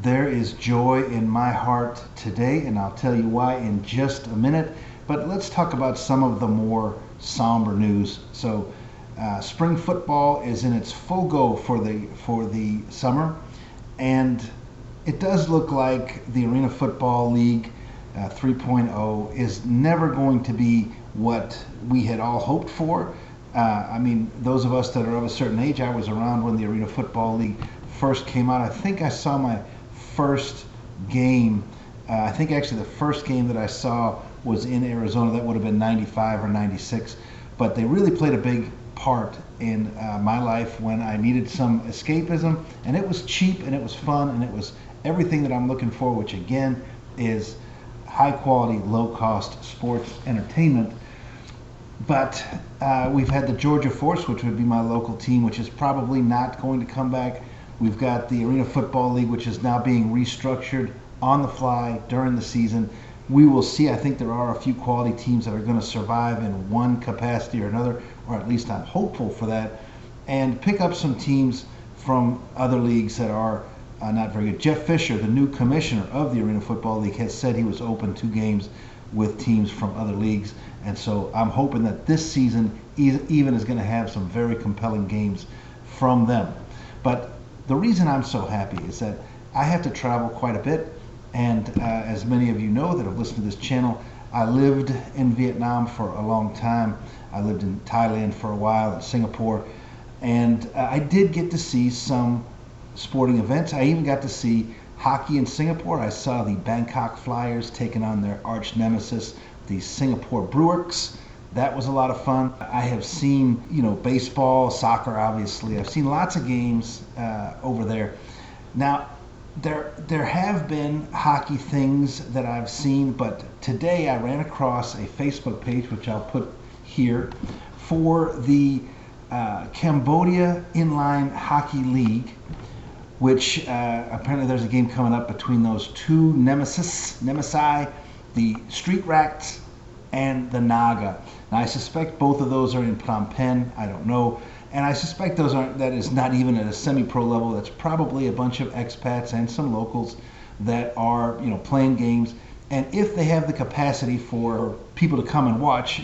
There is joy in my heart today, and I'll tell you why in just a minute. But let's talk about some of the more somber news. Spring football is in its full go for the summer, and it does look like the Arena Football League 3.0 is never going to be what we had all hoped for. Those of us that are of a certain age, I was around when the Arena Football League first came out. I think I saw my first game. I think actually the first game that I saw was in Arizona. That would have been 95 or 96. But they really played a big part in my life when I needed some escapism. And it was cheap and it was fun and it was everything that I'm looking for, which again is high quality, low cost sports entertainment. But we've had the Georgia Force, which would be my local team, which is probably not going to come back. We've got the Arena Football League, which is now being restructured on the fly during the season. We will see. I think there are a few quality teams that are going to survive in one capacity or another, or at least I'm hopeful for that, and pick up some teams from other leagues that are not very good. Jeff Fisher, the new commissioner of the Arena Football League, has said he was open to games with teams from other leagues, and so I'm hoping that this season even is going to have some very compelling games from them. But the reason I'm so happy is that I have to travel quite a bit, and as many of you know that have listened to this channel, I lived in Vietnam for a long time. I lived in Thailand for a while, in Singapore, and I did get to see some sporting events. I even got to see hockey in Singapore. I saw the Bangkok Flyers taking on their arch nemesis, the Singapore Brewers. That was a lot of fun. I have seen, baseball, soccer, obviously. I've seen lots of games over there. Now, there have been hockey things that I've seen, but today I ran across a Facebook page, which I'll put here, for the Cambodia Inline Hockey League, which apparently there's a game coming up between those two nemesi, the Street Rats and the Naga. Now, I suspect both of those are in Phnom Penh. I don't know. And I suspect that is not even at a semi-pro level. That's probably a bunch of expats and some locals that are, playing games. And if they have the capacity for people to come and watch,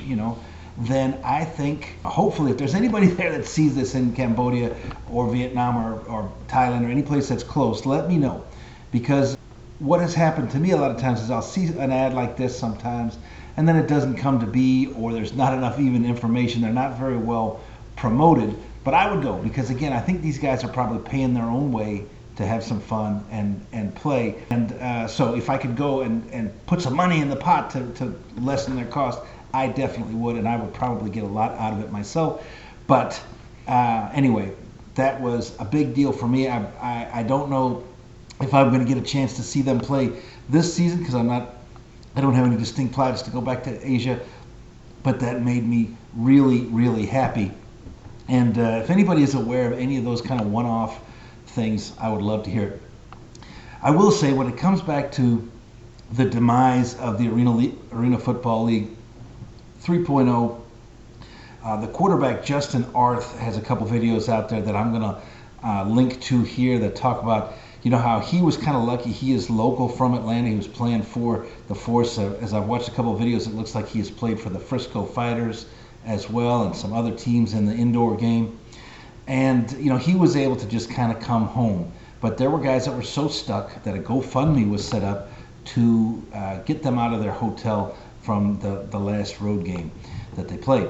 then I think, hopefully, if there's anybody there that sees this in Cambodia or Vietnam or Thailand or any place that's close, let me know. Because what has happened to me a lot of times is I'll see an ad like this sometimes, and then it doesn't come to be, or there's not enough even information. They're not very well promoted. But I would go, because again, I think these guys are probably paying their own way to have some fun and play. And so if I could go and put some money in the pot to lessen their cost, I definitely would, and I would probably get a lot out of it myself. But anyway, that was a big deal for me. I don't know if I'm going to get a chance to see them play this season, because I don't have any distinct plans to go back to Asia, but that made me really, really happy. And if anybody is aware of any of those kind of one-off things, I would love to hear it. I will say, when it comes back to the demise of the Arena Football League 3.0, the quarterback Justin Arth has a couple videos out there that I'm going to link to here that talk about how he was kind of lucky. He is local from Atlanta. He was playing for the Force. As I've watched a couple of videos, it looks like he has played for the Frisco Fighters as well, and some other teams in the indoor game. And he was able to just kind of come home. But there were guys that were so stuck that a GoFundMe was set up to get them out of their hotel from the last road game that they played.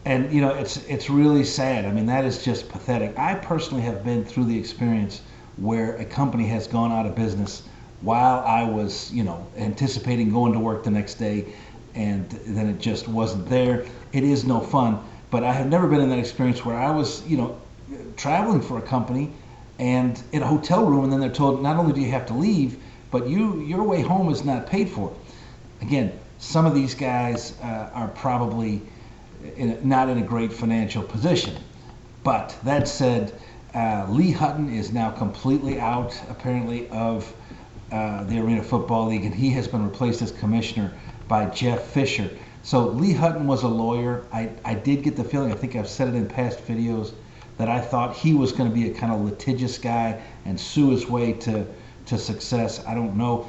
And it's really sad. I mean, that is just pathetic. I personally have been through the experience where a company has gone out of business while I was anticipating going to work the next day, and then it just wasn't there. It is no fun. But I have never been in that experience where I was traveling for a company and in a hotel room, and then they're told, not only do you have to leave, but your way home is not paid for. Again, some of these guys are probably not in a great financial position. But that said, Lee Hutton is now completely out, apparently, of the Arena Football League, and he has been replaced as commissioner by Jeff Fisher. So Lee Hutton was a lawyer. I did get the feeling, I think I've said it in past videos, that I thought he was going to be a kind of litigious guy and sue his way to to success. I don't know.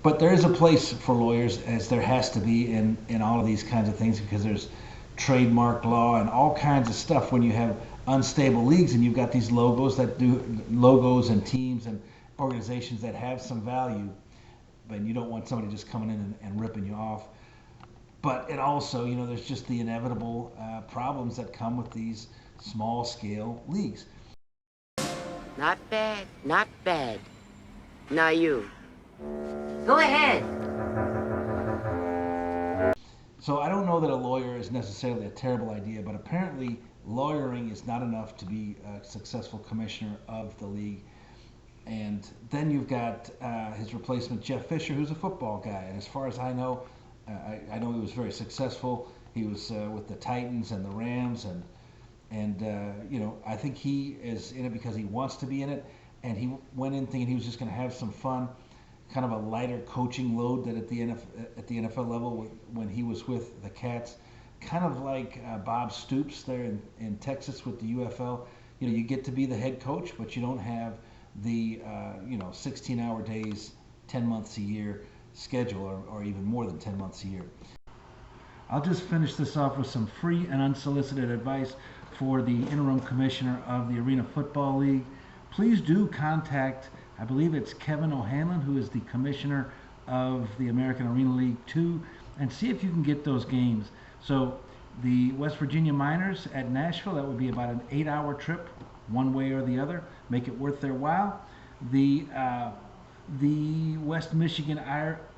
But there is a place for lawyers, as there has to be in all of these kinds of things, because there's trademark law and all kinds of stuff when you have unstable leagues and you've got these logos and teams and organizations that have some value, but you don't want somebody just coming in and ripping you off. But it also, there's just the inevitable problems that come with these small scale leagues. Not bad, not bad. Now you. Go ahead. So I don't know that a lawyer is necessarily a terrible idea, but apparently lawyering is not enough to be a successful commissioner of the league. And then you've got his replacement, Jeff Fisher, who's a football guy. And as far as I know, I know he was very successful. He was with the Titans and the Rams, and I think he is in it because he wants to be in it. And he went in thinking he was just going to have some fun, kind of a lighter coaching load that at the NFL level when he was with the Cats, kind of like Bob Stoops there in Texas with the UFL. You get to be the head coach, but you don't have the 16-hour days, 10 months a year schedule, or even more than 10 months a year. I'll just finish this off with some free and unsolicited advice for the interim commissioner of the Arena Football League. Please do contact, I believe it's Kevin O'Hanlon, who is the commissioner of the American Arena League 2, and see if you can get those games. So the West Virginia Miners at Nashville, that would be about an 8-hour trip, one way or the other. Make it worth their while. The West Michigan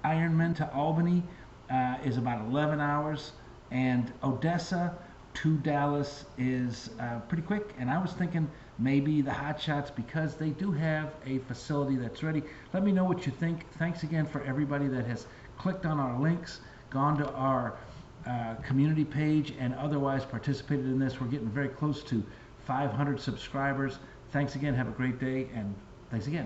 Ironmen to Albany is about 11 hours, and Odessa to Dallas is pretty quick. And I was thinking maybe the Hot Shots, because they do have a facility that's ready. Let me know what you think. Thanks again for everybody that has clicked on our links, gone to our community page, and otherwise participated in this. We're getting very close to 500 subscribers. Thanks again. Have a great day, and thanks again.